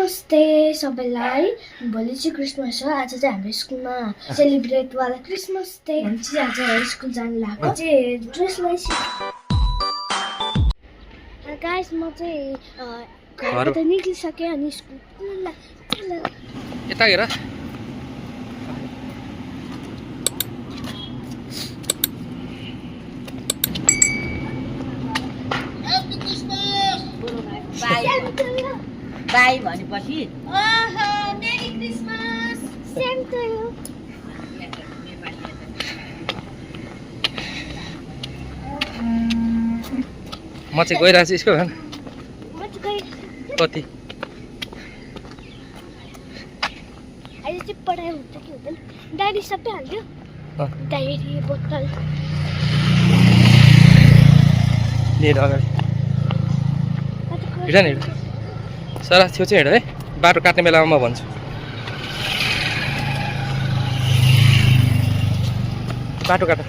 नमस्ते सबैलाई। भोलि चाहिँ क्रिसमस हो। आज चाहिँ हाम्रो स्कुलमा सेलिब्रेट वाला क्रिसमस डे हुन्छ। आज स्कुल जानु लाग्यो चाहिँ ड्रेसलाई गाइस म चाहिँ घरबाट निक्लिसकेँ अनि स्कुल यता हेर बाई भनेपछि merry Christmas same to you. म चाहिँ गइरहेको छु स्कुल कति अहिले चाहिँ पढाइ हुन्छ कि हुँदैन। डायरी सबै हाल्यो। डायरी बोतल लिएर अगाडि हिँड न हिँड सर छेउ चाहिँ हिँड है। बाटो काट्ने बेलामा म भन्छु। बाटो काट